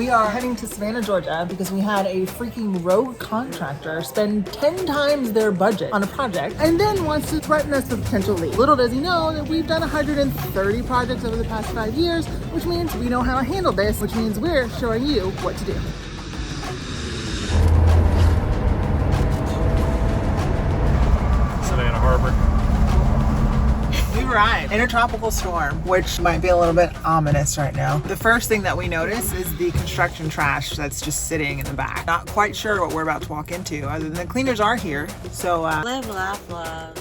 We are heading to Savannah, Georgia because we had a freaking rogue contractor spend 10 times their budget on a project and then wants to threaten us with potential leave. Little does he know that we've done 130 projects over the past 5 years, which means we know how to handle this, which means we're showing you what to do. Savannah Harbor. We arrived in a tropical storm, which might be a little bit ominous right now. The first thing that we notice is the construction trash that's just sitting in the back. Not quite sure what we're about to walk into, other than the cleaners are here. So, live, laugh, love.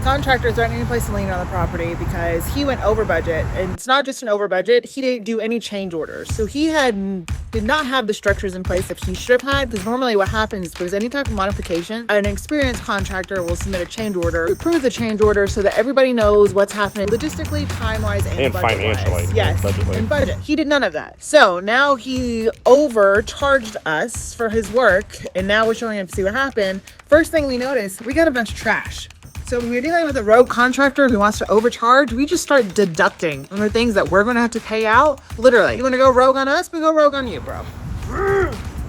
Contractor threatening to place a lien on the property because he went over budget, and it's not just an over budget, he didn't do any change orders. So he did not have the structures in place that he should have had, because normally what happens is because any type of modification, an experienced contractor will submit a change order, approve the change order so that everybody knows what's happening logistically, time-wise, and financially. Yes, and budget. He did none of that. So now he overcharged us for his work, and now we're showing him to see what happened. First thing we noticed, we got a bunch of trash. So when we're dealing with a rogue contractor who wants to overcharge, we just start deducting on the things that we're gonna have to pay out. Literally, you wanna go rogue on us, we go rogue on you, bro.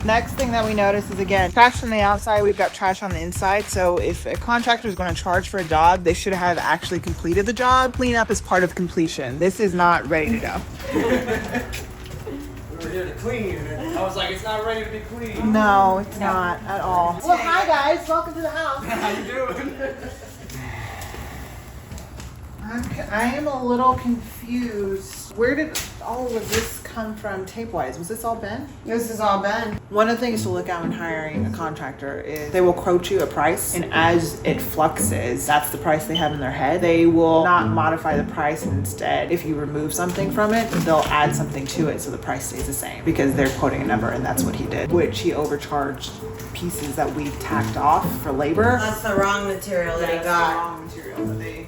Next thing that we notice is, again, trash on the outside, we've got trash on the inside. So if a contractor is gonna charge for a job, they should have actually completed the job. Cleanup is part of completion. This is not ready to go. We were here to clean. I was like, it's not ready to be clean. No, it's not at all. Well, hi guys, welcome to the house. How you doing? I am a little confused. Where did all of this come from tape-wise? Was this all Ben? This is all Ben. One of the things to look at when hiring a contractor is they will quote you a price, and as it fluxes, that's the price they have in their head. They will not modify the price, and instead, if you remove something from it, they'll add something to it so the price stays the same, because they're quoting a number, and that's what he did, which he overcharged pieces that we tacked off for labor. That's the wrong material that he That's got. the wrong material that they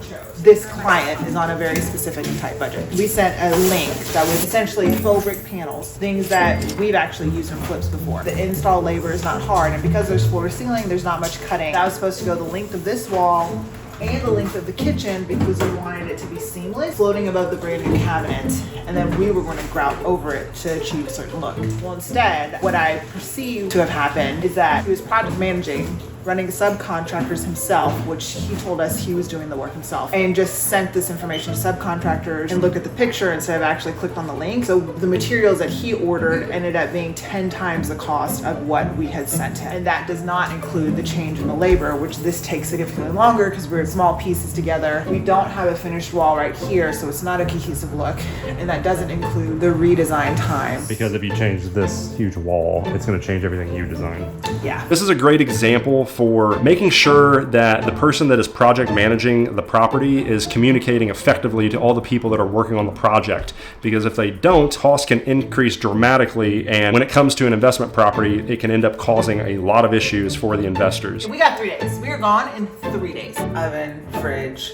chose. This client is on a very specific and tight budget. We sent a link that was essentially faux brick panels, things that we've actually used in flips before. The install labor is not hard, and because there's floor to ceiling, there's not much cutting. That was supposed to go the length of this wall and the length of the kitchen because we wanted it to be seamless, floating above the brand new cabinet, and then we were going to grout over it to achieve a certain look. Well, instead, what I perceived to have happened is that he was project managing, running subcontractors himself, which he told us he was doing the work himself, and just sent this information to subcontractors and looked at the picture instead of actually clicked on the link. So the materials that he ordered ended up being 10 times the cost of what we had sent him. And that does not include the change in the labor, which this takes significantly longer because we're small pieces together. We don't have a finished wall right here, so it's not a cohesive look. And that doesn't include the redesign time. Because if you change this huge wall, it's going to change everything you designed. Yeah. This is a great example for making sure that the person that is project managing the property is communicating effectively to all the people that are working on the project. Because if they don't, costs can increase dramatically, and when it comes to an investment property, it can end up causing a lot of issues for the investors. We got 3 days. We were gone in 3 days. Oven, fridge,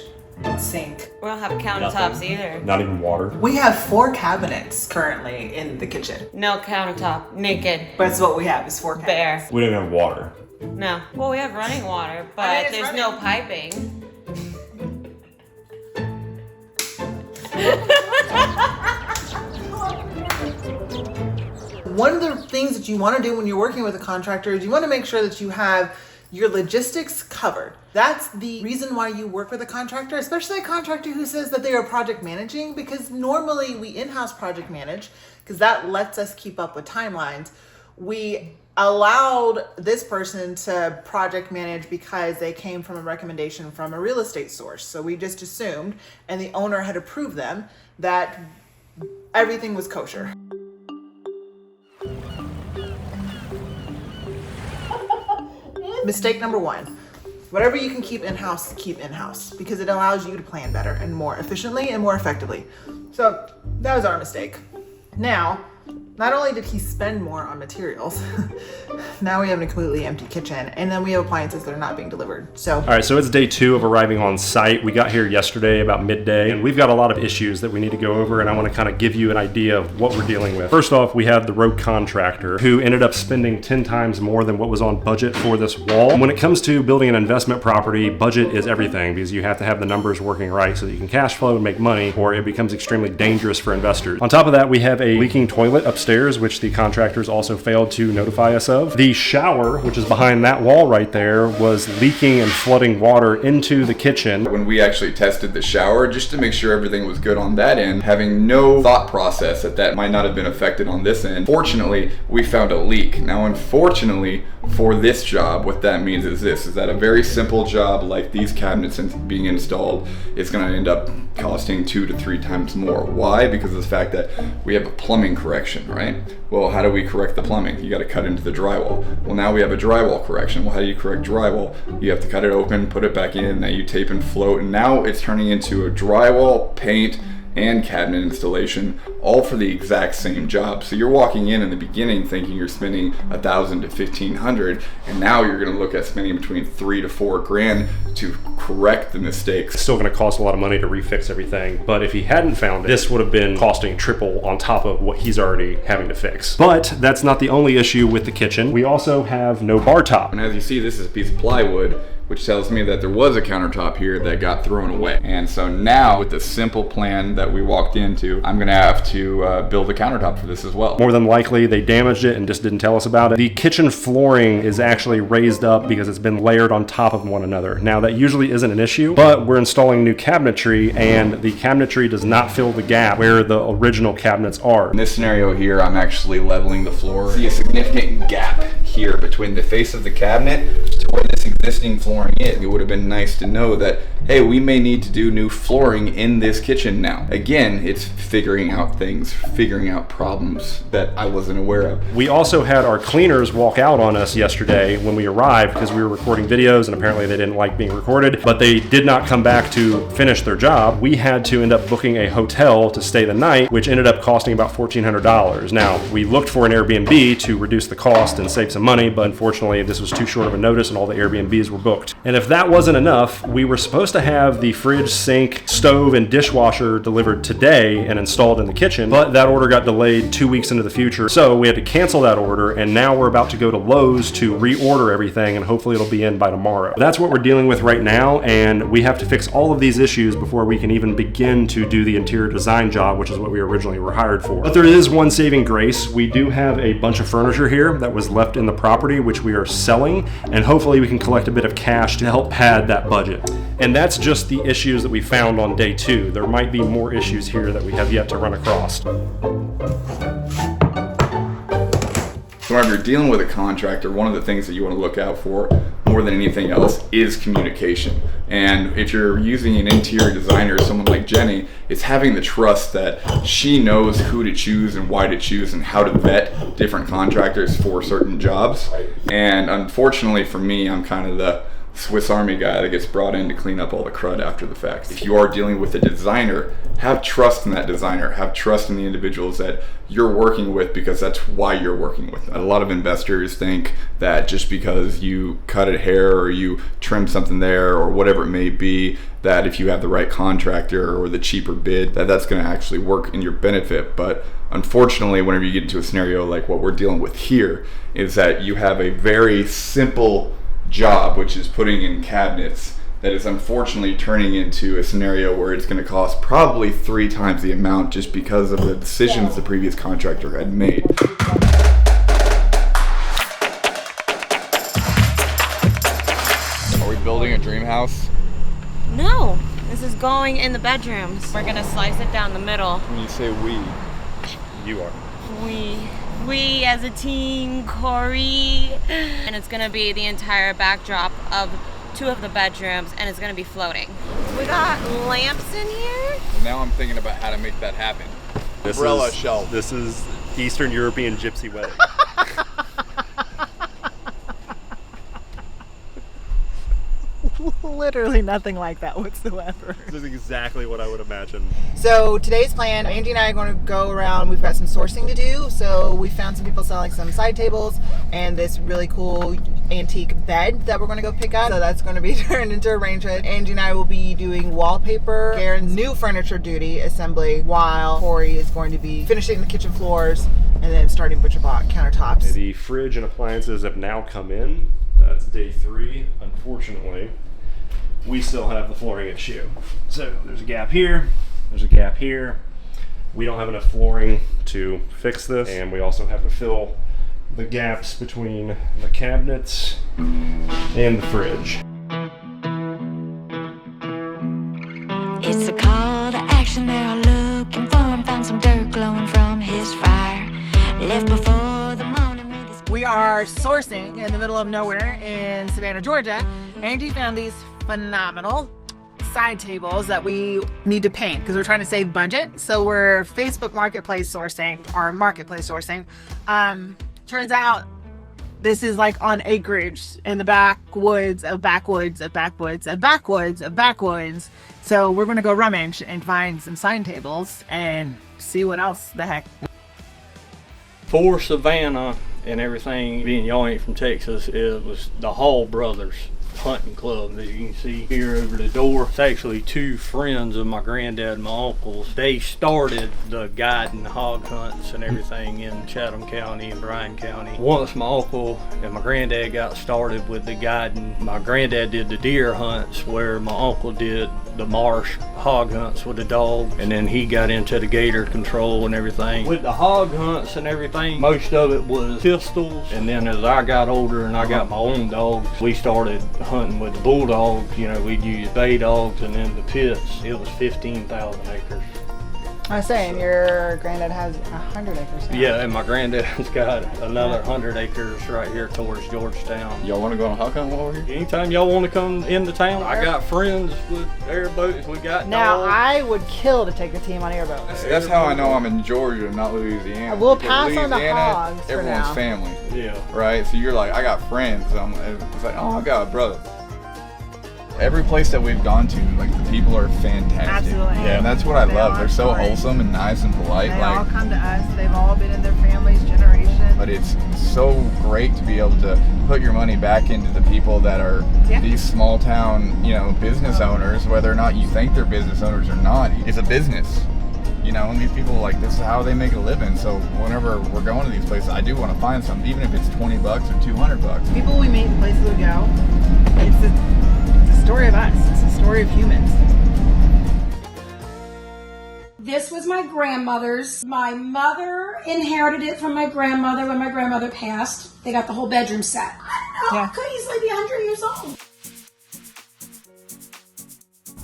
sink. We don't have countertops either. Not even water. We have 4 cabinets currently in the kitchen. No countertop. Naked. But it's what we have is 4 cabinets. Bare. We don't even have water. No. Well, we have running water, but I mean, it's there's running. no piping. One of the things that you want to do when you're working with a contractor is you want to make sure that you have your logistics covered. That's the reason why you work with a contractor, especially a contractor who says that they are project managing, because normally we in-house project manage because that lets us keep up with timelines. We allowed this person to project manage because they came from a recommendation from a real estate source. So we just assumed, and the owner had approved them, that everything was kosher. Mistake number 1, whatever you can keep in-house, keep in-house, because it allows you to plan better and more efficiently and more effectively. So that was our mistake. Now, Not only did he spend more on materials, now we have a completely empty kitchen, and then we have appliances that are not being delivered. So, all right, so it's day 2 of arriving on site. We got here yesterday about midday, and we've got a lot of issues that we need to go over, and I want to kind of give you an idea of what we're dealing with. First off, we have the road contractor who ended up spending 10 times more than what was on budget for this wall. And when it comes to building an investment property, budget is everything, because you have to have the numbers working right so that you can cash flow and make money, or it becomes extremely dangerous for investors. On top of that, we have a leaking toilet upstairs, which the contractors also failed to notify us of. The shower, which is behind that wall right there, was leaking and flooding water into the kitchen. When we actually tested the shower, just to make sure everything was good on that end, having no thought process that might not have been affected on this end, fortunately, we found a leak. Now, unfortunately, for this job, what that means is this, is that a very simple job like these cabinets being installed is going to end up costing 2 to 3 times more. Why? Because of the fact that we have a plumbing correction, right? Well, how do we correct the plumbing? You got to cut into the drywall. Well, now we have a drywall correction. Well, how do you correct drywall? You have to cut it open, put it back in, now you tape and float, and now it's turning into a drywall, paint, and cabinet installation, all for the exact same job. So you're walking in the beginning thinking you're spending $1,000 to $1,500, and now you're going to look at spending between $3 to $4 grand to correct the mistakes. It's still going to cost a lot of money to refix everything, but if he hadn't found it, this would have been costing triple on top of what he's already having to fix. But that's not the only issue with the kitchen. We also have no bar top. And as you see, this is a piece of plywood, which tells me that there was a countertop here that got thrown away. And so now, with the simple plan that we walked into, I'm gonna have to build a countertop for this as well. More than likely, they damaged it and just didn't tell us about it. The kitchen flooring is actually raised up because it's been layered on top of one another. Now, that usually isn't an issue, but we're installing new cabinetry, and the cabinetry does not fill the gap where the original cabinets are. In this scenario here, I'm actually leveling the floor. See a significant gap here between the face of the cabinet to where this existing flooring is. It would have been nice to know that, hey, we may need to do new flooring in this kitchen now. Again, it's figuring out things, figuring out problems that I wasn't aware of. We also had our cleaners walk out on us yesterday when we arrived because we were recording videos, and apparently they didn't like being recorded, but they did not come back to finish their job. We had to end up booking a hotel to stay the night, which ended up costing about $1,400. Now, we looked for an Airbnb to reduce the cost and save some money, but unfortunately this was too short of a notice and all the Airbnbs were booked. And if that wasn't enough, we were supposed to have the fridge, sink, stove, and dishwasher delivered today and installed in the kitchen, but that order got delayed 2 weeks into the future. So we had to cancel that order, and now we're about to go to Lowe's to reorder everything, and hopefully it'll be in by tomorrow. That's what we're dealing with right now, and we have to fix all of these issues before we can even begin to do the interior design job, which is what we originally were hired for. But there is one saving grace. We do have a bunch of furniture here that was left in the property, which we are selling, and hopefully we can collect a bit of cash to help pad that budget. And that's just the issues that we found on day 2. There might be more issues here that we have yet to run across. So if you're dealing with a contractor, one of the things that you want to look out for more than anything else is communication. And if you're using an interior designer, someone like Jenny, it's having the trust that she knows who to choose and why to choose and how to vet different contractors for certain jobs. And unfortunately for me, I'm kind of the Swiss Army guy that gets brought in to clean up all the crud after the fact. If you are dealing with a designer, have trust in that designer, have trust in the individuals that you're working with, because that's why you're working with them. A lot of investors think that just because you cut a hair or you trim something there or whatever it may be, that if you have the right contractor or the cheaper bid, that's going to actually work in your benefit. But unfortunately, whenever you get into a scenario like what we're dealing with here, is that you have a very simple job, which is putting in cabinets, that is unfortunately turning into a scenario where it's going to cost probably 3 times the amount just because of the decisions the previous contractor had made. Are we building a dream house? No, this is going in the bedrooms. We're gonna slice it down the middle. When you say we, You are. We as a team, Corey. And it's gonna be the entire backdrop of 2 of the bedrooms, and it's gonna be floating. We got lamps in here. now I'm thinking about how to make that happen. Umbrella shelf. This is Eastern European gypsy wedding. literally nothing like that whatsoever. This is exactly what I would imagine. So today's plan, Angie and I are going to go around. We've got some sourcing to do. So we found some people selling some side tables and this really cool antique bed that we're going to go pick up. So that's going to be turned into arrangement. Angie and I will be doing wallpaper, Garen's new furniture duty assembly, while Corey is going to be finishing the kitchen floors and then starting butcher block countertops. The fridge and appliances have now come in. That's day 3. Unfortunately, we still have the flooring issue. So there's a gap here, there's a gap here. We don't have enough flooring to fix this, and we also have to fill the gaps between the cabinets and the fridge. It's a call to action, they are looking for him. Found some dirt glowing from his fire. Left before the morning with his... We are sourcing in the middle of nowhere in Savannah, Georgia. Angie found these phenomenal side tables that we need to paint because we're trying to save budget. So we're Facebook Marketplace sourcing, or marketplace sourcing. Turns out this is like on acreage in the backwoods of backwoods of backwoods of backwoods of backwoods. So we're gonna go rummage and find some side tables and see what else the heck. For Savannah and everything, being y'all ain't from Texas, it was the Hall Brothers hunting club that you can see here over the door. It's actually 2 friends of my granddad and my uncles. They started the guiding hog hunts and everything in Chatham County and Bryan County. Once my uncle and my granddad got started with the guiding, my granddad did the deer hunts where my uncle did the marsh hog hunts with the dog, and then he got into the gator control and everything. With the hog hunts and everything, most of it was pistols, and then as I got older and I got my own dogs, we started hunting with the bulldogs. You know, we'd use bay dogs, and then the pits, it was 15,000 acres. I was saying, your granddad has 100 acres now. Yeah, and my granddad's got another 100 acres right here towards Georgetown. Y'all want to go on a hawk hunt while we're here? Anytime y'all want to come into town, I got friends with airboats. We got Now, dogs. I would kill to take a team on airboat. That's how I know I'm in Georgia, not Louisiana. We'll Because pass on the Louisiana, hogs for everyone's now. family, Yeah. right? So you're like, I got friends. It's like, oh, I got a brother. Every place that we've gone to, like, the people are fantastic. Absolutely. Yeah, and that's what I They love. are They're so great. wholesome and nice and polite. They like, all come to us. They've all been in their family's generation. but it's so great to be able to put your money back into the people that are Yeah. these small town, business owners, whether or not you think they're business owners or not. It's a business, and these people, like, this is how they make a living. So whenever we're going to these places, I do want to find something, even if it's $20 or $200. People we meet, the places we go, it's a story of us. It's a story of humans. This was my grandmother's. My mother inherited it from my grandmother when my grandmother passed. They got the whole bedroom set. I don't know, Yeah. it could easily be 100 years old.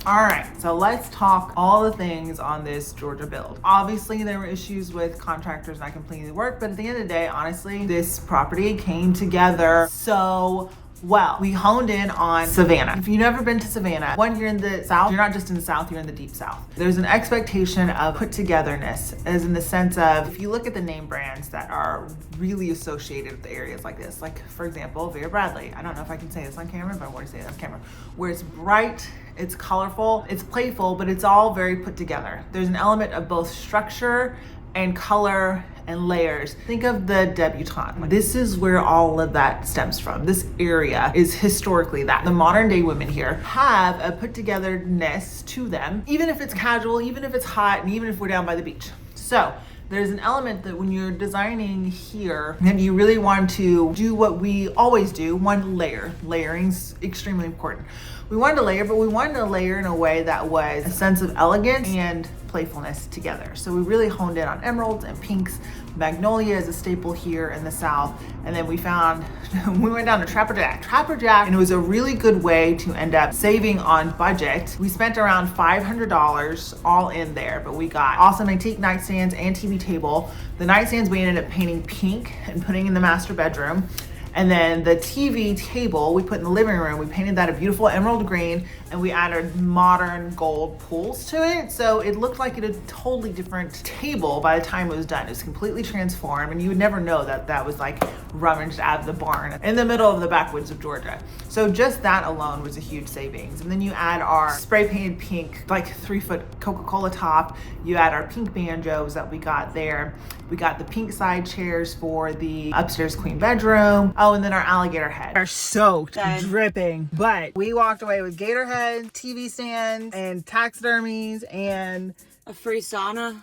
All right, so let's talk all the things on this Georgia build. Obviously, there were issues with contractors not completing the work, but at the end of the day, honestly, this property came together so well. We honed in on Savannah. If you've never been to Savannah, one, you're in the South. You're not just in the South, you're in the deep South. There's an expectation of put togetherness, as in the sense of, if you look at the name brands that are really associated with areas like this, like, for example, Vera Bradley. I don't know if I can say this on camera, but I want to say it on camera. Where it's bright, it's colorful, it's playful, but it's all very put together. There's an element of both structure and color and layers. Think of the debutante. This is where all of that stems from. This area is historically that. The modern day women here have a put togetherness to them, even if it's casual, even if it's hot, and even if we're down by the beach. So there's an element that when you're designing here, then you really want to do what we always do, one, layer. Layering's extremely important. We wanted to layer, but we wanted to layer in a way that was a sense of elegance and playfulness together. So we really honed in on emeralds and pinks. Magnolia is a staple here in the South. And then we went down to Trapper Jack, and it was a really good way to end up saving on budget. We spent around $500 all in there, but we got awesome antique nightstands and TV table. The nightstands we ended up painting pink and putting in the master bedroom. And then the TV table we put in the living room, we painted that a beautiful emerald green, and we added modern gold pools to it. So it looked like a totally different table by the time it was done. It was completely transformed, and you would never know that that was like rummaged out of the barn in the middle of the backwoods of Georgia. So just that alone was a huge savings. And then you add our spray painted pink, like 3-foot Coca-Cola top. You add our pink banjos that we got there. We got the pink side chairs for the upstairs queen bedroom. Oh, and then our alligator head are soaked, dripping. But we walked away with gator heads, TV stands, and taxidermies, and A free sauna.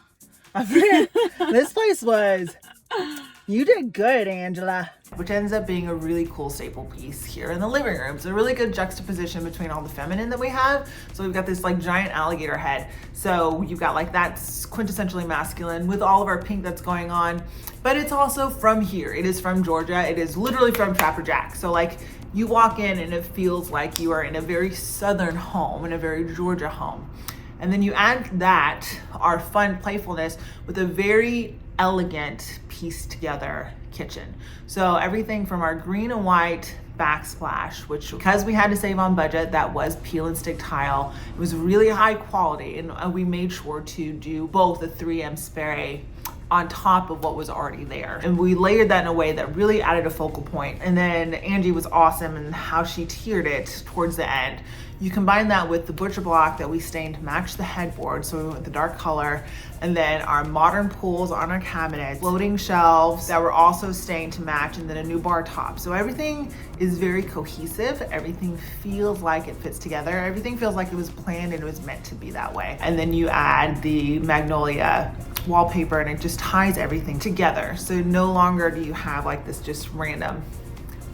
this place was, you did good, Angela. Which ends up being a really cool staple piece here in the living room. It's a really good juxtaposition between all the feminine that we have. So we've got this like giant alligator head. So you've got like that's quintessentially masculine with all of our pink that's going on. But it's also from here. It is from Georgia. It is literally from Trapper Jack. So like you walk in and it feels like you are in a very southern home, in a very Georgia home. And then you add that, our fun playfulness, with a very elegant pieced together kitchen. So everything from our green and white backsplash, which because we had to save on budget, that was peel and stick tile. It was really high quality, and we made sure to do both a 3M spray on top of what was already there. And we layered that in a way that really added a focal point. And then Angie was awesome in how she tiered it towards the end. You combine that with the butcher block that we stained to match the headboard, so we went with the dark color, and then our modern pools on our cabinets, floating shelves that were also stained to match, and then a new bar top. So everything is very cohesive. Everything feels like it fits together. Everything feels like it was planned and it was meant to be that way. And then you add the magnolia wallpaper and it just ties everything together. So no longer do you have like this just random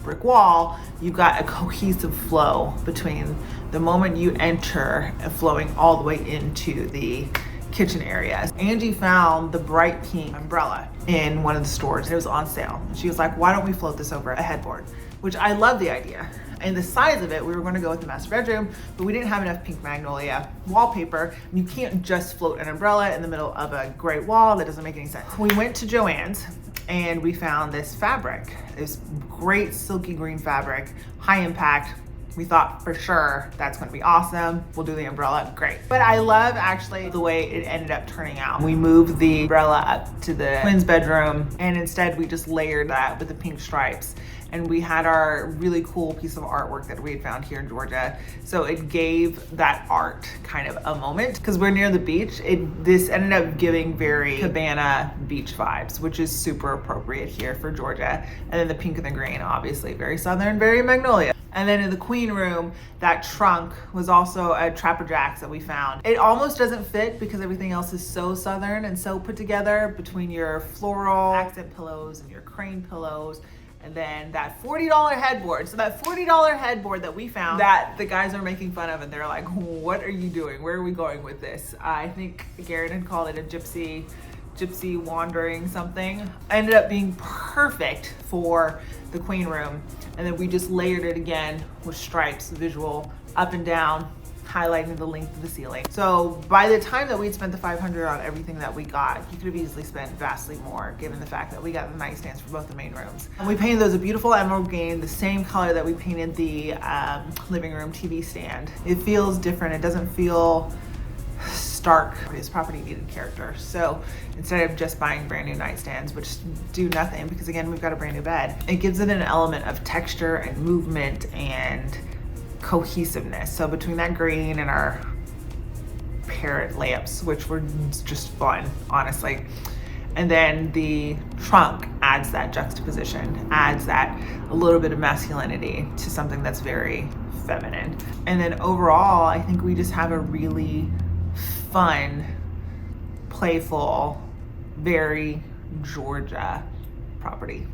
brick wall. You've got a cohesive flow between the moment you enter and flowing all the way into the kitchen area. Angie found the bright pink umbrella in one of the stores. It was on sale. She was like, why don't we float this over a headboard? Which I love the idea. And the size of it, we were going to go with the master bedroom, but we didn't have enough pink magnolia wallpaper. You can't just float an umbrella in the middle of a gray wall. That doesn't make any sense. We went to Joann's and we found this fabric, this great silky green fabric, high impact. We thought for sure that's going to be awesome. We'll do the umbrella, great. But I love actually the way it ended up turning out. We moved the umbrella up to the twins' bedroom, and instead we just layered that with the pink stripes. And we had our really cool piece of artwork that we had found here in Georgia. So it gave that art kind of a moment. Because we're near the beach, this ended up giving very cabana beach vibes, which is super appropriate here for Georgia. And then the pink and the green, obviously very southern, very magnolia. And then in the queen room, that trunk was also a Trapper Jack's that we found. It almost doesn't fit because everything else is so southern and so put together between your floral accent pillows and your crane pillows. And then that $40 headboard. So that $40 headboard that we found that the guys are making fun of, and they're like, what are you doing? Where are we going with this? I think Garrett had called it a gypsy wandering something. Ended up being perfect for the queen room. And then we just layered it again with stripes, visual, up and down, highlighting the length of the ceiling. So by the time that we'd spent the $500 on everything that we got, you could have easily spent vastly more given the fact that we got the nightstands for both the main rooms. And we painted those a beautiful emerald green, the same color that we painted the living room TV stand. It feels different. It doesn't feel stark. This property needed character. So instead of just buying brand new nightstands, which do nothing because again, we've got a brand new bed, it gives it an element of texture and movement and cohesiveness. So between that green and our parrot lamps, which were just fun, honestly. And then the trunk adds that juxtaposition, adds that a little bit of masculinity to something that's very feminine. And then overall, I think we just have a really fun, playful, very Georgia property.